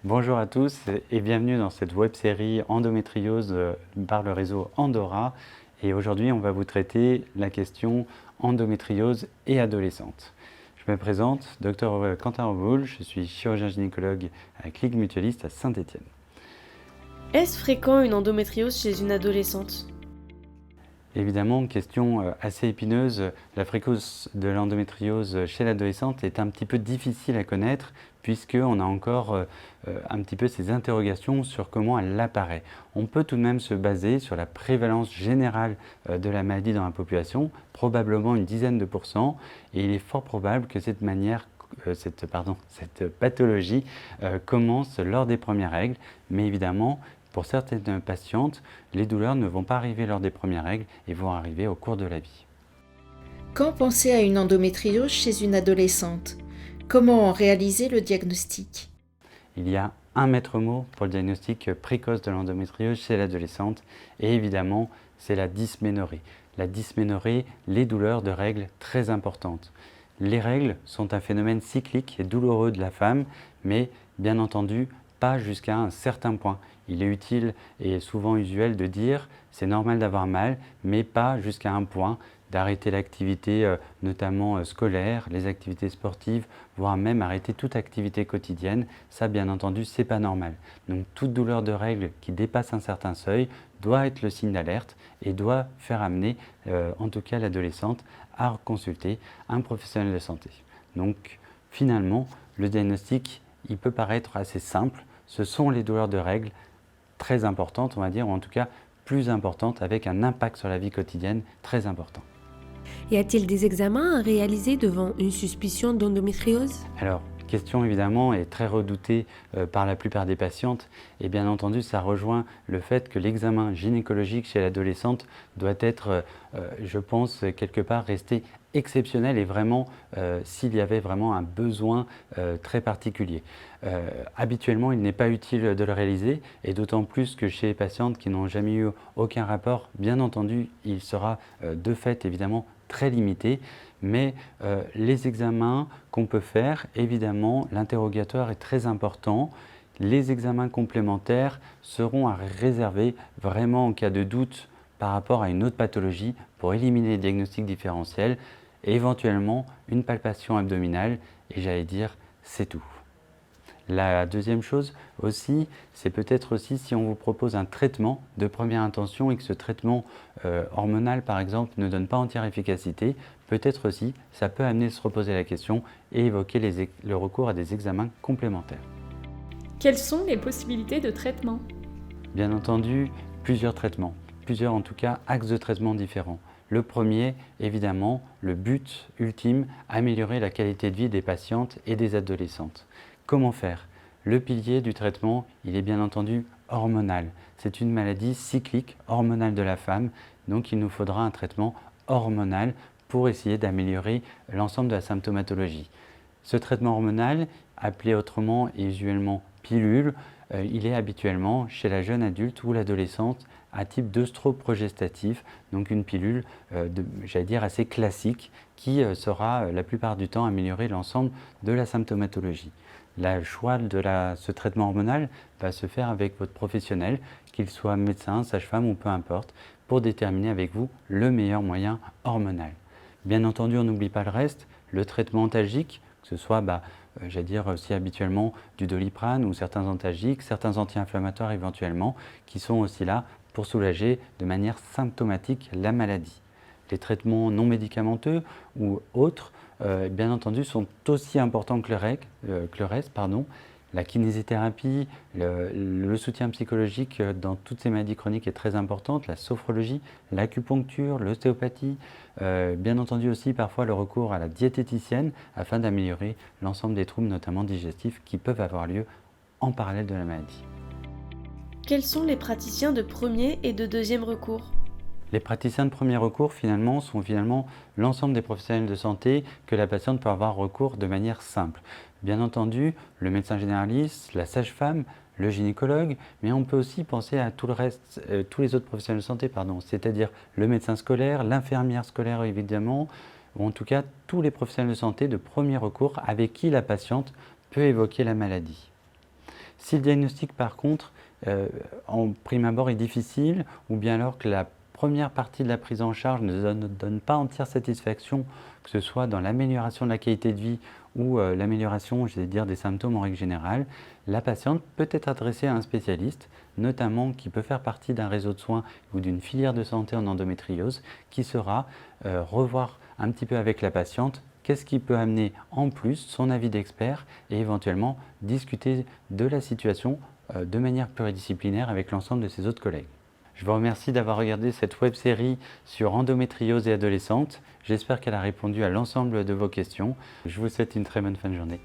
Bonjour à tous et bienvenue dans cette web-série endométriose par le réseau Andora. Et aujourd'hui, on va vous traiter la question endométriose et adolescente. Je me présente, Dr Quentin Roboul, je suis chirurgien gynécologue à la Clinique Mutualiste à Saint-Étienne. Est-ce fréquent une endométriose chez une adolescente? Évidemment, question assez épineuse, la fréquence de l'endométriose chez l'adolescente est un petit peu difficile à connaître puisqu'on a encore un petit peu ces interrogations sur comment elle apparaît. On peut tout de même se baser sur la prévalence générale de la maladie dans la population, probablement une dizaine de pourcents, et il est fort probable que cette pathologie commence lors des premières règles, mais évidemment, pour certaines patientes, les douleurs ne vont pas arriver lors des premières règles et vont arriver au cours de la vie. Quand penser à une endométriose chez une adolescente? Comment réaliser le diagnostic? Il y a un maître mot pour le diagnostic précoce de l'endométriose chez l'adolescente et évidemment, c'est la dysménorrhée. La dysménorrhée, les douleurs de règles très importantes. Les règles sont un phénomène cyclique et douloureux de la femme, mais bien entendu, pas jusqu'à un certain point. Il est utile et souvent usuel de dire c'est normal d'avoir mal, mais pas jusqu'à un point, d'arrêter l'activité notamment scolaire, les activités sportives, voire même arrêter toute activité quotidienne. Ça, bien entendu, c'est pas normal. Donc toute douleur de règles qui dépasse un certain seuil doit être le signe d'alerte et doit faire amener, en tout cas l'adolescente, à consulter un professionnel de santé. Donc finalement, le diagnostic, il peut paraître assez simple. Ce sont les douleurs de règles très importantes, on va dire, ou en tout cas plus importantes, avec un impact sur la vie quotidienne très important. Y a-t-il des examens à réaliser devant une suspicion d'endométriose? Alors, question évidemment est très redoutée par la plupart des patientes et bien entendu ça rejoint le fait que l'examen gynécologique chez l'adolescente doit être, je pense, quelque part resté exceptionnel et vraiment s'il y avait vraiment un besoin très particulier. Habituellement, il n'est pas utile de le réaliser et d'autant plus que chez les patientes qui n'ont jamais eu aucun rapport, bien entendu, il sera de fait évidemment très limité. Mais les examens qu'on peut faire, évidemment, l'interrogatoire est très important. Les examens complémentaires seront à réserver vraiment en cas de doute par rapport à une autre pathologie pour éliminer les diagnostics différentiels et éventuellement une palpation abdominale et j'allais dire c'est tout. La deuxième chose aussi, c'est peut-être aussi si on vous propose un traitement de première intention et que ce traitement hormonal par exemple ne donne pas entière efficacité, peut-être aussi ça peut amener à se reposer la question et évoquer le recours à des examens complémentaires. Quelles sont les possibilités de traitement? Bien entendu, plusieurs traitements, plusieurs en tout cas axes de traitement différents. Le premier, évidemment, le but ultime, améliorer la qualité de vie des patientes et des adolescentes. Comment faire? Le pilier du traitement, il est bien entendu hormonal. C'est une maladie cyclique hormonale de la femme, donc il nous faudra un traitement hormonal pour essayer d'améliorer l'ensemble de la symptomatologie. Ce traitement hormonal, appelé autrement et usuellement pilule, il est habituellement chez la jeune adulte ou l'adolescente à type d'œstroprogestatif, donc une pilule, j'allais dire, assez classique qui saura la plupart du temps améliorer l'ensemble de la symptomatologie. Le choix de ce traitement hormonal va se faire avec votre professionnel, qu'il soit médecin, sage-femme ou peu importe, pour déterminer avec vous le meilleur moyen hormonal. Bien entendu, on n'oublie pas le reste, le traitement antalgique, que ce soit j'allais dire aussi habituellement du Doliprane ou certains antalgiques, certains anti-inflammatoires éventuellement, qui sont aussi là pour soulager de manière symptomatique la maladie. Les traitements non médicamenteux ou autres, bien entendu, sont aussi importants que le reste. La kinésithérapie, le soutien psychologique dans toutes ces maladies chroniques est très importante, la sophrologie, l'acupuncture, l'ostéopathie, bien entendu aussi parfois le recours à la diététicienne afin d'améliorer l'ensemble des troubles, notamment digestifs, qui peuvent avoir lieu en parallèle de la maladie. Quels sont les praticiens de premier et de deuxième recours? Les praticiens de premier recours sont l'ensemble des professionnels de santé que la patiente peut avoir recours de manière simple. Bien entendu, le médecin généraliste, la sage-femme, le gynécologue, mais on peut aussi penser à tout le reste, tous les autres professionnels de santé, c'est-à-dire le médecin scolaire, l'infirmière scolaire évidemment, ou en tout cas tous les professionnels de santé de premier recours avec qui la patiente peut évoquer la maladie. Si le diagnostic par contre, en prime abord est difficile, ou bien alors que la première partie de la prise en charge ne donne pas entière satisfaction, que ce soit dans l'amélioration de la qualité de vie ou l'amélioration, je vais dire, des symptômes en règle générale, la patiente peut être adressée à un spécialiste, notamment qui peut faire partie d'un réseau de soins ou d'une filière de santé en endométriose, qui saura revoir un petit peu avec la patiente qu'est-ce qui peut amener en plus son avis d'expert et éventuellement discuter de la situation de manière pluridisciplinaire avec l'ensemble de ses autres collègues. Je vous remercie d'avoir regardé cette web-série sur endométriose et adolescente. J'espère qu'elle a répondu à l'ensemble de vos questions. Je vous souhaite une très bonne fin de journée.